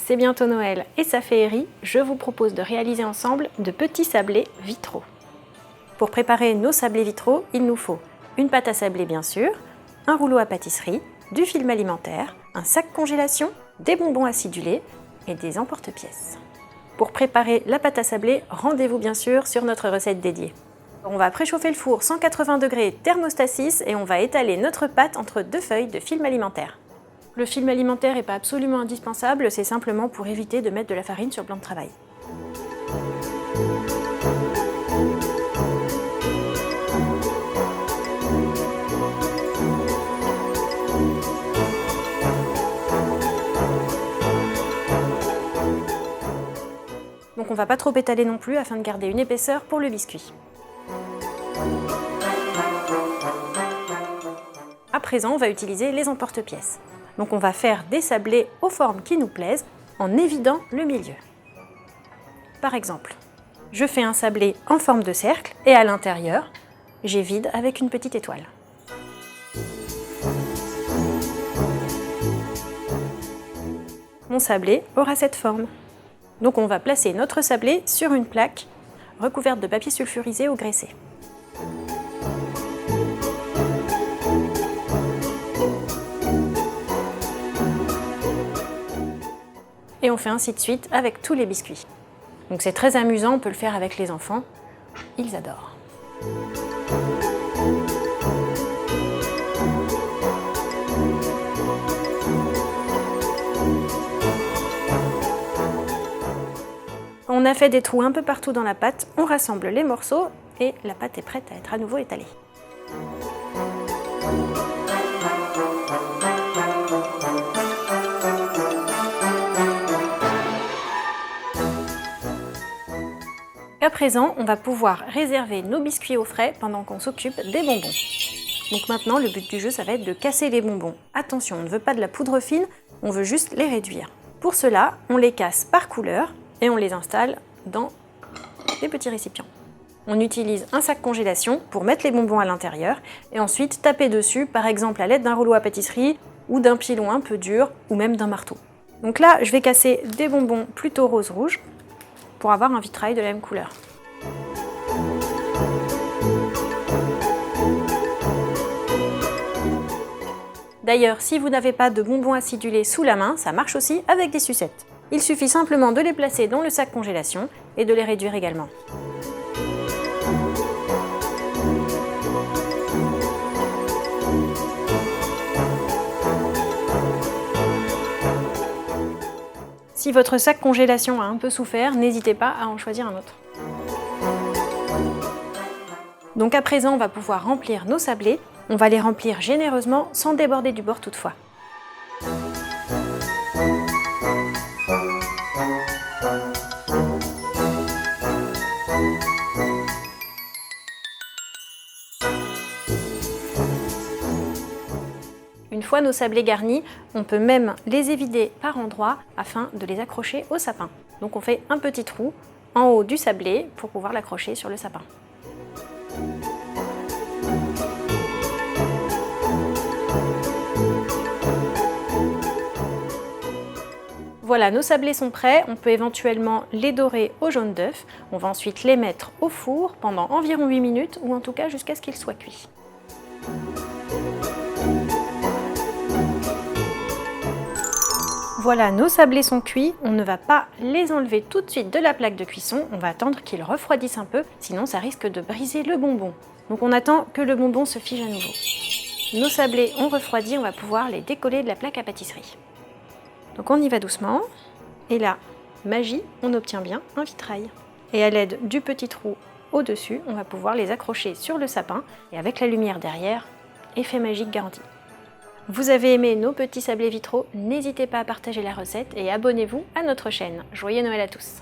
C'est bientôt Noël et sa féerie, je vous propose de réaliser ensemble de petits sablés vitraux. Pour préparer nos sablés vitraux, il nous faut une pâte à sablé bien sûr, un rouleau à pâtisserie, du film alimentaire, un sac congélation, des bonbons acidulés et des emporte-pièces. Pour préparer la pâte à sablé, rendez-vous bien sûr sur notre recette dédiée. On va préchauffer le four 180 degrés thermostat 6 et on va étaler notre pâte entre deux feuilles de film alimentaire. Le film alimentaire n'est pas absolument indispensable, c'est simplement pour éviter de mettre de la farine sur le plan de travail. Donc on ne va pas trop étaler non plus afin de garder une épaisseur pour le biscuit. À présent, on va utiliser les emporte-pièces. Donc on va faire des sablés aux formes qui nous plaisent en évidant le milieu. Par exemple, je fais un sablé en forme de cercle et à l'intérieur, j'évide avec une petite étoile. Mon sablé aura cette forme. Donc on va placer notre sablé sur une plaque recouverte de papier sulfurisé ou graissé. Et on fait ainsi de suite avec tous les biscuits. Donc c'est très amusant, on peut le faire avec les enfants, ils adorent. On a fait des trous un peu partout dans la pâte, on rassemble les morceaux et la pâte est prête à être à nouveau étalée. À présent, on va pouvoir réserver nos biscuits au frais pendant qu'on s'occupe des bonbons. Donc maintenant, le but du jeu, ça va être de casser les bonbons. Attention, on ne veut pas de la poudre fine, on veut juste les réduire. Pour cela, on les casse par couleur et on les installe dans des petits récipients. On utilise un sac congélation pour mettre les bonbons à l'intérieur et ensuite taper dessus, par exemple à l'aide d'un rouleau à pâtisserie ou d'un pilon un peu dur ou même d'un marteau. Donc là, je vais casser des bonbons plutôt rose-rouge pour avoir un vitrail de la même couleur. D'ailleurs, si vous n'avez pas de bonbons acidulés sous la main, ça marche aussi avec des sucettes. Il suffit simplement de les placer dans le sac congélation et de les réduire également. Si votre sac congélation a un peu souffert, n'hésitez pas à en choisir un autre. Donc à présent, on va pouvoir remplir nos sablés. On va les remplir généreusement sans déborder du bord toutefois. Une fois nos sablés garnis, on peut même les évider par endroits afin de les accrocher au sapin. Donc on fait un petit trou en haut du sablé pour pouvoir l'accrocher sur le sapin. Voilà, nos sablés sont prêts, on peut éventuellement les dorer au jaune d'œuf. On va ensuite les mettre au four pendant environ 8 minutes ou en tout cas jusqu'à ce qu'ils soient cuits. Voilà, nos sablés sont cuits, on ne va pas les enlever tout de suite de la plaque de cuisson, on va attendre qu'ils refroidissent un peu, sinon ça risque de briser le bonbon. Donc on attend que le bonbon se fige à nouveau. Nos sablés ont refroidi, on va pouvoir les décoller de la plaque à pâtisserie. Donc on y va doucement, et là, magie, on obtient bien un vitrail. Et à l'aide du petit trou au-dessus, on va pouvoir les accrocher sur le sapin, et avec la lumière derrière, effet magique garanti. Vous avez aimé nos petits sablés vitraux, n'hésitez pas à partager la recette et abonnez-vous à notre chaîne. Joyeux Noël à tous!